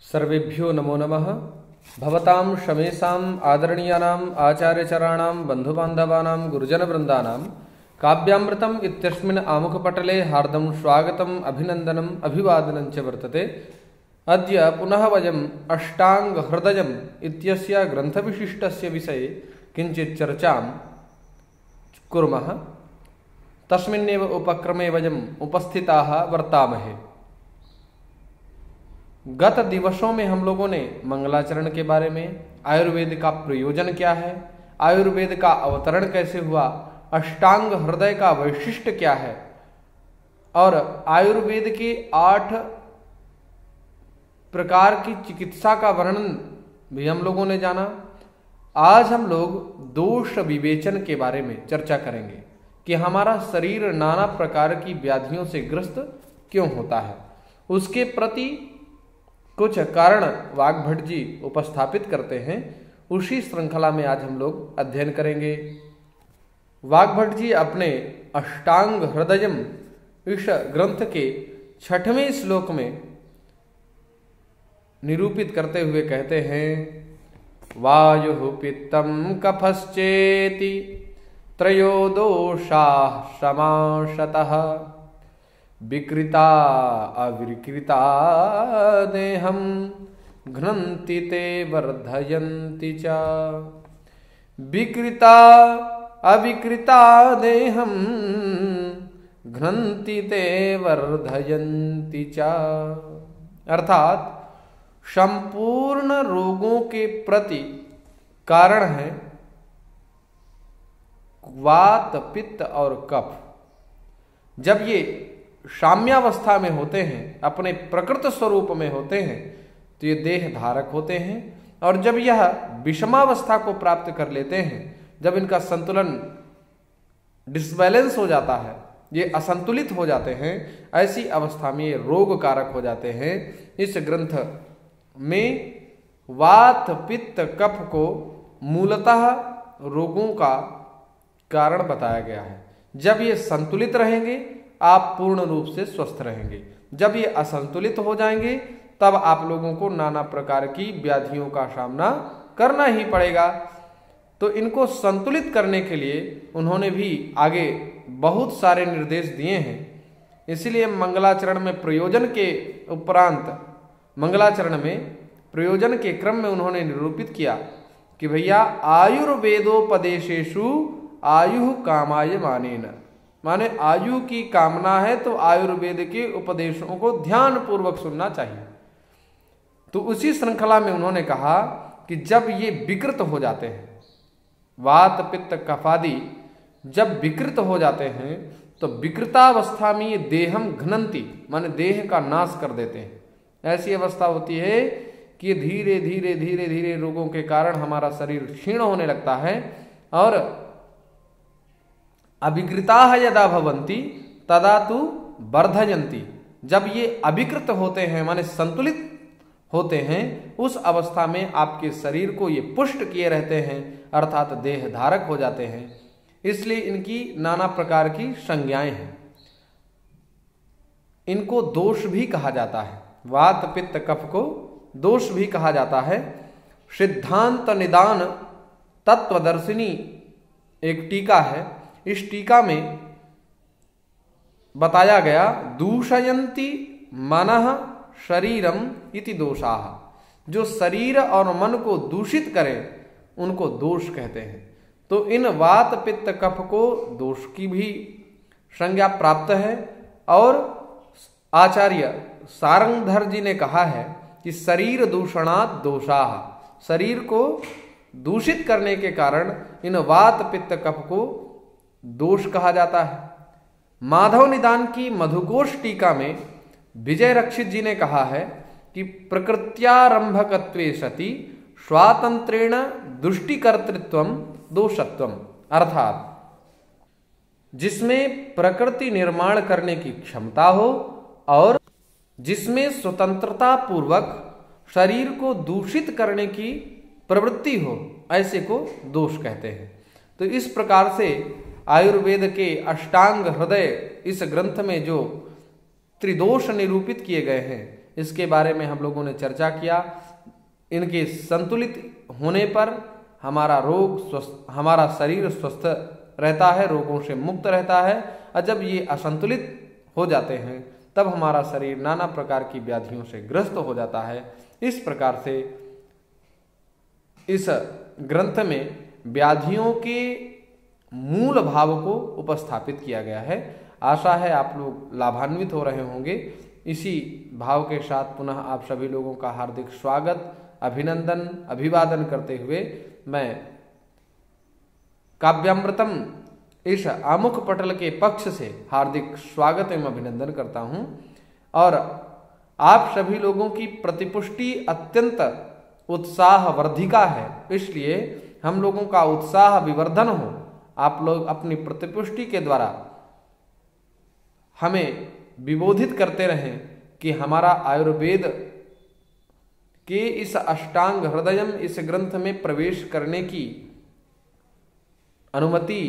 सर्वेभ्यो नमो नमः। भवतां शमेषाम् आदरणीयानाम् आचार्यचराणां बन्धुबान्धवानां गुरुजनवृन्दानां काव्यामृतम् इत्यस्मिन् आमुखपटले हार्दं स्वागतम् अभिनन्दनम् अभिवादनं च वर्तते। अद्य पुनः वयम् अष्टाङ्गहृदयम् इत्यस्य ग्रन्थविशिष्टस्य विषये किञ्चित् चर्चां कुर्मः। तस्मिन्नेव उपक्रमे वयम् उपस्थिताः वर्तामहे। गत दिवसों में हम लोगों ने मंगलाचरण के बारे में, आयुर्वेद का प्रयोजन क्या है, आयुर्वेद का अवतरण कैसे हुआ, अष्टांग हृदय का वैशिष्ट क्या है और आयुर्वेद के 8 प्रकार की चिकित्सा का वर्णन भी हम लोगों ने जाना। आज हम लोग दोष विवेचन के बारे में चर्चा करेंगे कि हमारा शरीर नाना प्रकार की व्याधियों से ग्रस्त क्यों होता है। उसके प्रति कुछ कारण वाग्भट जी उपस्थापित करते हैं। उसी श्रृंखला में आज हम लोग अध्ययन करेंगे। वाग्भट जी अपने अष्टांग हृदयम इस ग्रंथ के 6वें श्लोक में निरूपित करते हुए कहते हैं, वायु पित्तम कफश्चेति त्रयो दोषा समाशतः विकृता अविकृता देहम घ्नन्ति ते वर्धयन्ति च। विकृता अविकृता देहम घ्नन्ति ते वर्धयन्ति च। अर्थात संपूर्ण रोगों के प्रति कारण है वात, पित्त और कफ। जब ये साम्यावस्था में होते हैं, अपने प्रकृत स्वरूप में होते हैं, तो ये देह धारक होते हैं। और जब यह विषमावस्था को प्राप्त कर लेते हैं, जब इनका संतुलन डिसबैलेंस हो जाता है, ये असंतुलित हो जाते हैं, ऐसी अवस्था में ये रोग कारक हो जाते हैं। इस ग्रंथ में वात, पित्त, कफ को मूलतः रोगों का कारण बताया गया है। जब ये संतुलित रहेंगे आप पूर्ण रूप से स्वस्थ रहेंगे। जब ये असंतुलित हो जाएंगे तब आप लोगों को नाना प्रकार की व्याधियों का सामना करना ही पड़ेगा। तो इनको संतुलित करने के लिए उन्होंने भी आगे बहुत सारे निर्देश दिए हैं। इसलिए मंगलाचरण में प्रयोजन के उपरांत मंगलाचरण में प्रयोजन के क्रम में उन्होंने निरूपित किया कि भैया आयुर्वेदोपदेशेषु आयु कामाय मानेन, माने आयु की कामना है तो आयुर्वेद के उपदेशों को ध्यान पूर्वक सुनना चाहिए। तो उसी श्रृंखला में उन्होंने कहा कि जब ये विकृत हो जाते हैं, वात, पित्त, कफादि जब विकृत हो जाते हैं तो विकृतावस्था में ये देहम घ्नन्ति, माने देह का नाश कर देते हैं। ऐसी अवस्था होती है कि ये धीरे धीरे धीरे धीरे रोगों के कारण हमारा शरीर क्षीण होने लगता है। और अविकृता यदा भवन्ति तदा तु वर्धयन्ति, जब ये अविकृत होते हैं माने संतुलित होते हैं, उस अवस्था में आपके शरीर को ये पुष्ट किए रहते हैं, अर्थात देह धारक हो जाते हैं। इसलिए इनकी नाना प्रकार की संज्ञाएं हैं। इनको दोष भी कहा जाता है। वात, पित्त, कफ को दोष भी कहा जाता है। सिद्धांत निदान तत्वदर्शिनी एक टीका है। इस टीका में बताया गया, दूषयन्ति मनः शरीरम इति दोषाः, जो शरीर और मन को दूषित करें उनको दोष कहते हैं। तो इन वात, पित्त, कफ को दोष की भी संज्ञा प्राप्त है। और आचार्य सारंगधर जी ने कहा है कि शरीर दूषणात् दोषाः, शरीर को दूषित करने के कारण इन वात, पित्त, कफ को दोष कहा जाता है। माधव निदान की मधुकोश टीका में विजय रक्षित जी ने कहा है कि प्रकृत्यारंभकत्वे सति स्वातंत्रेण दुष्टिकर्तृत्वम दोषत्वम, अर्थात जिसमें प्रकृति निर्माण करने की क्षमता हो और जिसमें स्वतंत्रता पूर्वक शरीर को दूषित करने की प्रवृत्ति हो, ऐसे को दोष कहते हैं। तो इस प्रकार से आयुर्वेद के अष्टांग हृदय इस ग्रंथ में जो त्रिदोष निरूपित किए गए हैं, इसके बारे में हम लोगों ने चर्चा किया। इनके संतुलित होने पर हमारा शरीर स्वस्थ रहता है, रोगों से मुक्त रहता है, और जब ये असंतुलित हो जाते हैं तब हमारा शरीर नाना प्रकार की व्याधियों से ग्रस्त हो जाता है। इस प्रकार से इस ग्रंथ में व्याधियों के मूल भाव को उपस्थापित किया गया है। आशा है आप लोग लाभान्वित हो रहे होंगे। इसी भाव के साथ पुनः आप सभी लोगों का हार्दिक स्वागत, अभिनंदन, अभिवादन करते हुए मैं काव्यामृतम इस आमुख पटल के पक्ष से हार्दिक स्वागत एवं अभिनंदन करता हूं। और आप सभी लोगों की प्रतिपुष्टि अत्यंत उत्साहवर्धिका है, इसलिए हम लोगों का उत्साह विवर्धन हो। आप लोग अपनी प्रतिपुष्टि के द्वारा हमें विबोधित करते रहें कि हमारा आयुर्वेद के इस अष्टांग हृदयम इस ग्रंथ में प्रवेश करने की अनुमति